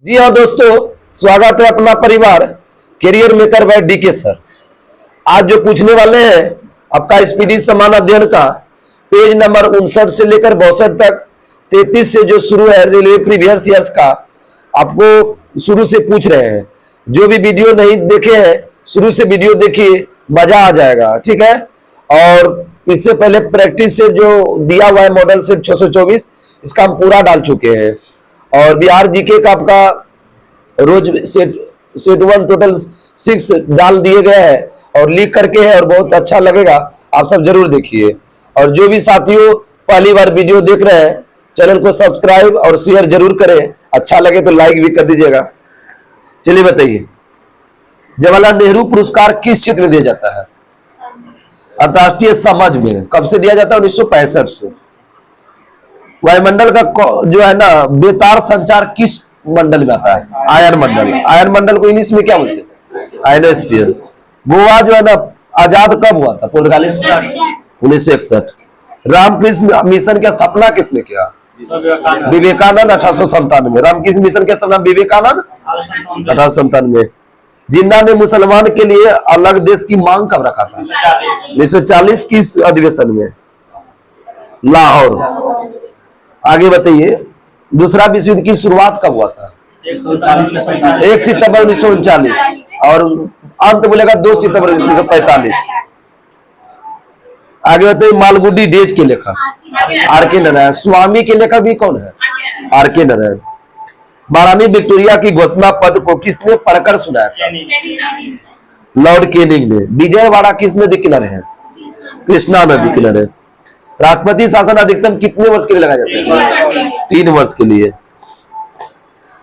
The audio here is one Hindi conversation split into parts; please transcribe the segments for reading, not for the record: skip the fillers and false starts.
जी हाँ दोस्तों, स्वागत है अपना परिवार career maker by DK sir. आज जो पूछने वाले हैं आपका स्पीडी समान अध्ययन का पेज नंबर 59 से लेकर 62 तक 33 से जो शुरू है रेलवे प्रीवियस ईयर्स का, आपको शुरू से पूछ रहे हैं। जो भी वीडियो नहीं देखे हैं शुरू से वीडियो देखिए, मजा आ जाएगा। ठीक है। और इससे पहले प्रैक्टिस से जो दिया हुआ है मॉडल सेट 624 इसका हम पूरा डाल चुके हैं। और बिहार जीके का आपका रोज सेट 1 टोटल 6 डाल दिए गए हैं और लीक करके है और बहुत अच्छा लगेगा, आप सब जरूर देखिए। और जो भी साथियों पहली बार वीडियो देख रहे हैं चैनल को सब्सक्राइब और शेयर जरूर करें, अच्छा लगे तो लाइक भी कर दीजिएगा। चलिए बताइए, जवाहरलाल नेहरू पुरस्कार किस क्षेत्र में दिया जाता है? अंतरराष्ट्रीय समझ में। कब से दिया जाता है? 1965 से। वायुमंडल का जो है ना बेतार संचार किस मंडल में आता है? आयन मंडल। आयन मंडल को इंग्लिश में क्या बोलते हैं? आयनोस्फीयर। गोवा जो है ना आजाद कब हुआ था? पुर्तगाली 1961। रामकृष्ण मिशन की स्थापना किसने किया? विवेकानंद 1897। रामकृष्ण मिशन की स्थापना विवेकानंद 1897। जिन्ना ने मुसलमान के लिए अलग देश की मांग कब रखा था? 1940। किस अधिवेशन में? लाहौर। आगे बताइए, दूसरा विश्व युद्ध की शुरुआत कब हुआ था? 1 सितंबर 1939 और अंत बोलेगा 2 सितंबर 1945। आगे बताइए, मालगुडी डेज के लेखक आर.के. नारायण। स्वामी के लेखक भी कौन है? आर.के. नारायण। महारानी विक्टोरिया की घोषणा पत्र को किसने पढ़कर सुनाया था? लॉर्ड कैनिंग ने। विजयवाड़ा किस नदी किनारे है? कृष्णा नदी किनारे। राष्ट्रपति शासन अधिकतम कितने वर्ष के लिए लगाया जाता है? 3 वर्ष के लिए।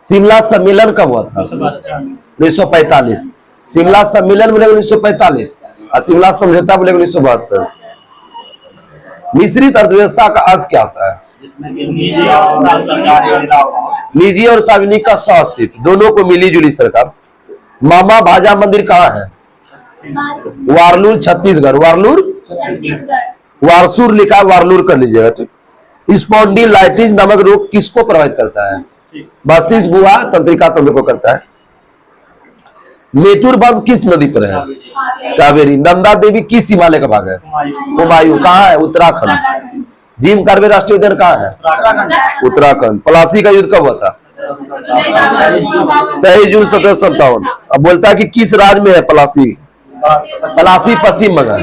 शिमला सम्मेलन कब हुआ था? 1945। शिमला सम्मेलन बोले 1945 और शिमला समझौता बोले 1972। मिश्रित अर्थव्यवस्था का अर्थ क्या होता है? निजी और सार्वजनिक का सह-अस्तित्व, दोनों को मिली जुली सरकार। मामा भाजा मंदिर कहाँ है? वारलूर छत्तीसगढ़। वारलूर वारसूर लिखा, वारलूर कर लीजिएगा। ठीक। स्पॉन्डिलाइटिस नामक रोग किसको प्रभावित करता है? मस्तिष्क गुहा तंत्रिका तंत्र को करता है। मेटूर बांध किस नदी पर है? कावेरी। नंदा देवी किस हिमालय का भाग है? हुमायूं। कहाँ है? उत्तराखंड। जिम कार्बे राष्ट्रीय उद्यान कहाँ है? उत्तराखंड। प्लासी का युद्ध कब हुआ था? 23 जून 1757। अब बोलता है कि किस राज्य में है प्लासी? प्लासी पश्चिम बंगाल।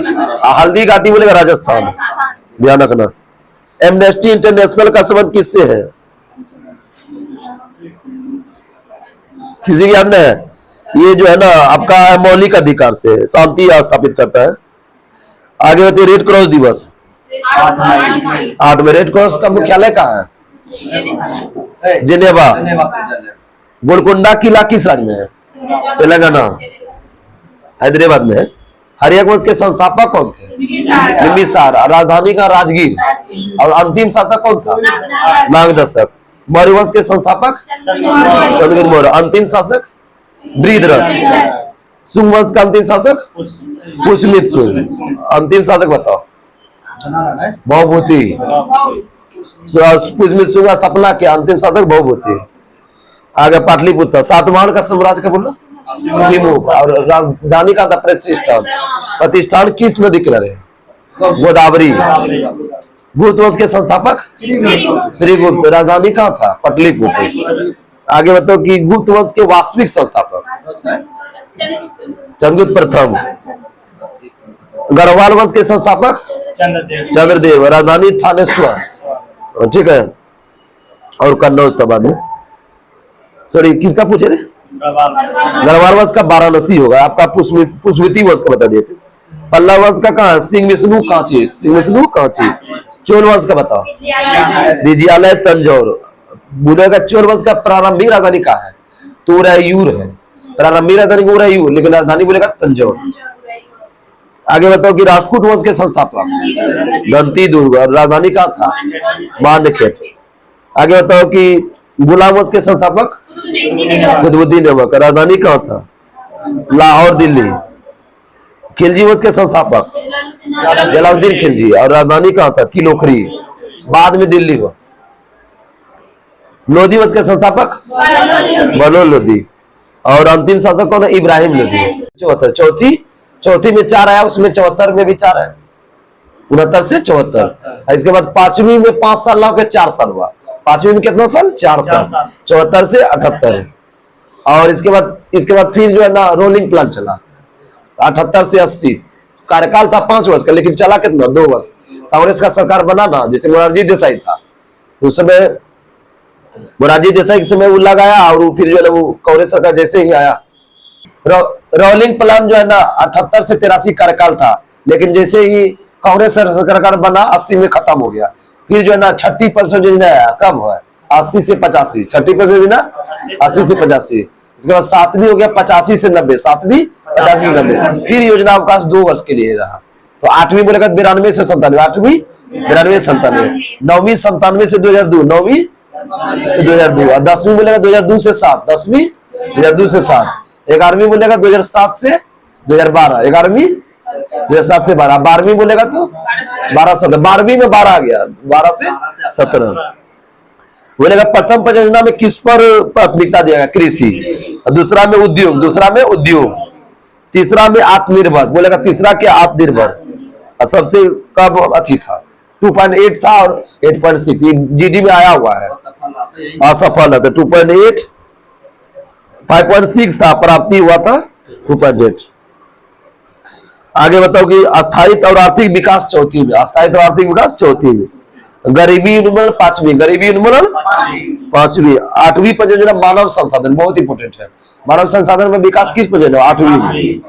हल्दी घाटी बोलेगा राजस्थान। ध्यान रखना। एमनेस्टी इंटरनेशनल का संबंध किससे है? किसी की याद नहीं है? ये जो है ना आपका मौलिक अधिकार से शांति स्थापित करता है। आगे बताइए, रेड क्रॉस दिवस 8 में। रेड क्रॉस का मुख्यालय कहाँ है? जिनेवा। गोलकोंडा किला किस राज्य में है? तेलंगाना। हैदराबाद में। हर्यक वंश के संस्थापक कौन थे? बिंबिसार। राजधानी का राजगीर। और अंतिम शासक कौन था? नागदशक। मौर्य वंश के संस्थापक चंद्रगुप्त मौर्य। अंतिम शासक बृहद्रथ। शुंग वंश का अंतिम शासक पुष्यमित्र शुंग। अंतिम शासक बताओ? भवभूति। पुष्यमित्र शुंग का स्थापना किया, अंतिम शासक भवभूति। आगे पाटलिपुत्र। सातवाहन का साम्राज्य का बोलो और राजधानी का था प्रतिष्ठान। प्रतिष्ठान किस नदी किनारे? गोदावरी। गुप्त वंश के संस्थापक श्रीगुप्त। राजधानी कहाँ था? पटलिपुत्र। आगे बताओ कि गुप्त वंश के वास्तविक संस्थापक चंद्रगुप्त प्रथम। गढ़वाल वंश के संस्थापक चंद्रदेव। राजधानी थानेश्वर। ठीक है। और कन्नौज था बाद में। सॉरी, किसका पूछे रे? गढ़वाल वंश का वाराणसी होगा। आपका पुष्पमिति वंश का बता दिए थे। पल्लव वंश का कहाँ? सिंह विष्णु कांची। सिंह विष्णु कांची। चोल वंश का बताओ? विजयालय तंजौर। बुलेगा चोल वंश का प्रारंभिक राजधानी कहाँ है? तो उरैयूर है। प्रारंभिक राजधानी उरैयूर, लेकिन राजधानी बोलेगा तंजौर। आगे बताओ कि राजपूत वंश के संस्थापक दंती दुर्ग। राजधानी कहाँ था? मानखेत। आगे बताओ कि गुलाम वंश के संस्थापक कुतुबुद्दीन ऐबक। राजधानी कहाँ था? लाहौर दिल्ली। खिलजी वंश के संस्थापक जलालुद्दीन खिलजी। और राजधानी कहाँ था? किलोखरी। बाद में दिल्ली हुआ। लोधी वंश के संस्थापक बलोच लोधी। और अंतिम शासक कौन है? इब्राहिम लोधी। 74 चौथी में 4 आया, उसमें 74 में भी 4 है, 69 से 74। इसके बाद 5वीं में 5 साल ला के 4 साल हुआ। 5वीं में कितना साल? 4 साल। 74 से 78। और इसके बाद फिर जो है ना रोलिंग प्लान चला 78 से 80। कार्यकाल था 5 वर्ष का, लेकिन चला कितना? 2 वर्ष। कांग्रेस का सरकार बना ना, जैसे मोरारजी देसाई था उस समय, मोरारजी देसाई के समय वो लगाया, और फिर जो है वो कांग्रेस सरकार जैसे ही आया रोलिंग प्लान जो है ना 78 से 83 कार्यकाल था, लेकिन जैसे ही कांग्रेस सरकार बना 80 में खत्म हो गया। फिर जो है ना 6ठी पंचवर्षीय योजना आया, कब हुआ? 80 से 85। 6ठी पंचवर्षीय योजना 80 से 85। इसके बाद 7वीं हो गया 85 से 90। 7वीं 85 से 90। फिर योजना अवकाश 2 वर्ष के लिए रहा। तो 8वीं बोलेगा 92 से 97। 8वीं 92 से 97। 9वीं 97 से 2002। 9वीं से 2002। और 10वीं बोलेगा 2002 से 7। 10वीं 2002 से 7। 11वीं बोलेगा 2007 से 2012। 11वीं 2007 से 12। 12वीं बोलेगा तो 12 17। 12वीं में 12 आ गया, 12 से 17 बोलेगा। प्रथम पंच योजना में किस पर प्राथमिकता दिया गया? कृषि। दूसरा में उद्योग। दूसरा में उद्योग। तीसरा में आत्मनिर्भर बोलेगा। तीसरा क्या? आत्मनिर्भर। और सबसे कम अति था 2.8 था और 8.6 जीडी में आया हुआ है। असफल है तो 2.8 5.6 था, प्राप्ति हुआ था 2.8। आगे बताओ कि अस्थायित्व और आर्थिक विकास चौथी में। अस्थायित्व और आर्थिक विकास चौथी में। गरीबी उन्मूलन 5वीं। गरीबी उन्मूलन 5वीं। 8वीं परियोजना मानव संसाधन, बहुत इंपोर्टेंट है। मानव संसाधन में विकास किस परियोजना? 8वीं में।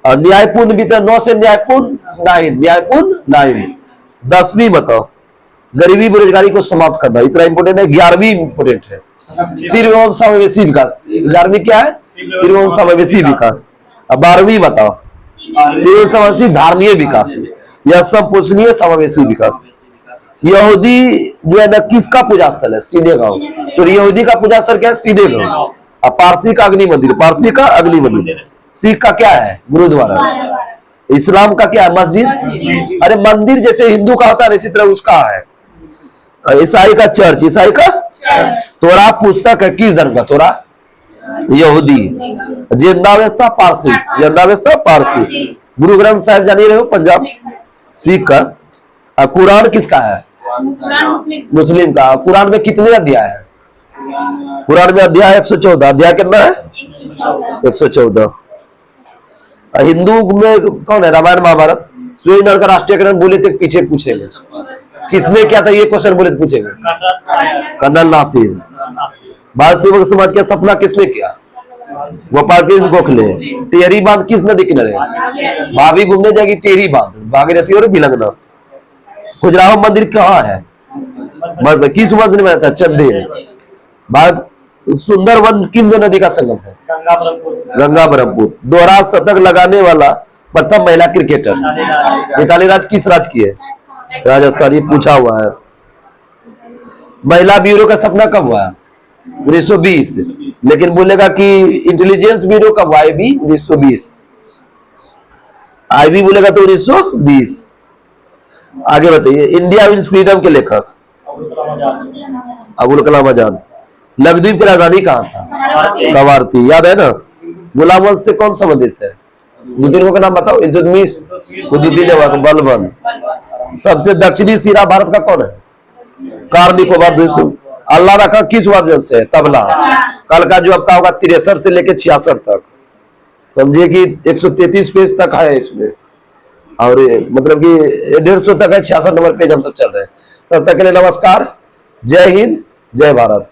और न्यायपूर्ण वितरण 9 से न्यायपूर्ण 9। न्यायपूर्ण 9। 10वीं बताओ गरीबी बेरोजगारी को समाप्त करना, इतना इंपोर्टेंट है। 11वीं इंपोर्टेंट है तीव्र एवं समावेशी विकास। 11वीं क्या है? तीव्र एवं समावेशी विकास। अब 12वीं बताओ तीव्र समावेशी धारणीय विकास, यह संपोषणीय समावेशी विकास। यहूदी जो है ना किसका पूजा स्थल है? सीधे गांव। तो यहूदी का पूजा स्थल क्या है? सीधे गांव। अब पारसी का अग्नि मंदिर। पारसी का अग्नि मंदिर। सिख का क्या है? गुरुद्वारा। इस्लाम का क्या है? मस्जिद। अरे मंदिर जैसे हिंदू का होता है इसी तरह उसका है। ईसाई का चर्च। ईसाई का तोरा पुस्तक है किस धर्म का? तोरा यहूदी। जिंदावेस्ता पारसी। जिंदावेस्ता पारसी। गुरु ग्रंथ साहिब जान ही रहे हो पंजाब, सिख का। कुरान किसका है? मुस्लिम का। कुरान में कितने अध्याय है? कुरान में अध्याय 114। अध्याय कितना है? 114। हिंदू में कौन है? रामायण महाभारत। स्वीडन का राष्ट्रीयकरण बोले तो पीछे पूछेंगे किसने किया था, ये क्वेश्चन बोले तो पूछेंगे कर्नल नासिर। भारत सेवक समाज का सपना किसने किया? गोपाल कृष्ण गोखले। टेहरी बांध किस नदी किनारे? भाभी घूमने जाएगी टेहरी बांध, भागीरथी और भिलंगना। खजुराहो मंदिर कहाँ है? किस मंदिर में रहता है? चंदेल। भारत सुंदर वन किन दो नदी का संगम है? गंगा ब्रह्मपुत्र। दोहरा शतक लगाने वाला प्रथम महिला क्रिकेटर? मिताली राज किस राज्य की है? राजस्थान। ये पूछा हुआ है। महिला ब्यूरो का स्थापना कब हुआ? 1920। लेकिन बोलेगा कि इंटेलिजेंस ब्यूरो कब हुआ? भी 1920। आईबी बोलेगा तो 1920। आगे बताइए इंडिया विंस फ्रीडम के लेखक? अबुल कलाम आजाद। लक्षद्वीप की राजधानी कहाँ था? कवारती। याद है ना? गुलाम वंश से कौन संबंधित है? 2-3 का नाम बताओ। इल्तुतमिश, कुतुबुद्दीन ऐबक, बलबन। सबसे दक्षिणी सिरा भारत का कौन है? कार निकोबार द्वीप समूह। अल्लाह रखा किस वाद्य से? तबला। कल का जो आपका होगा 63 से लेकर 66 तक। समझिए कि 133 पेज तक है इसमें, और मतलब कि 150 तक है। 66 नंबर पेज हम सब चल रहे हैं। तब तक के लिए नमस्कार। जय हिंद, जय भारत।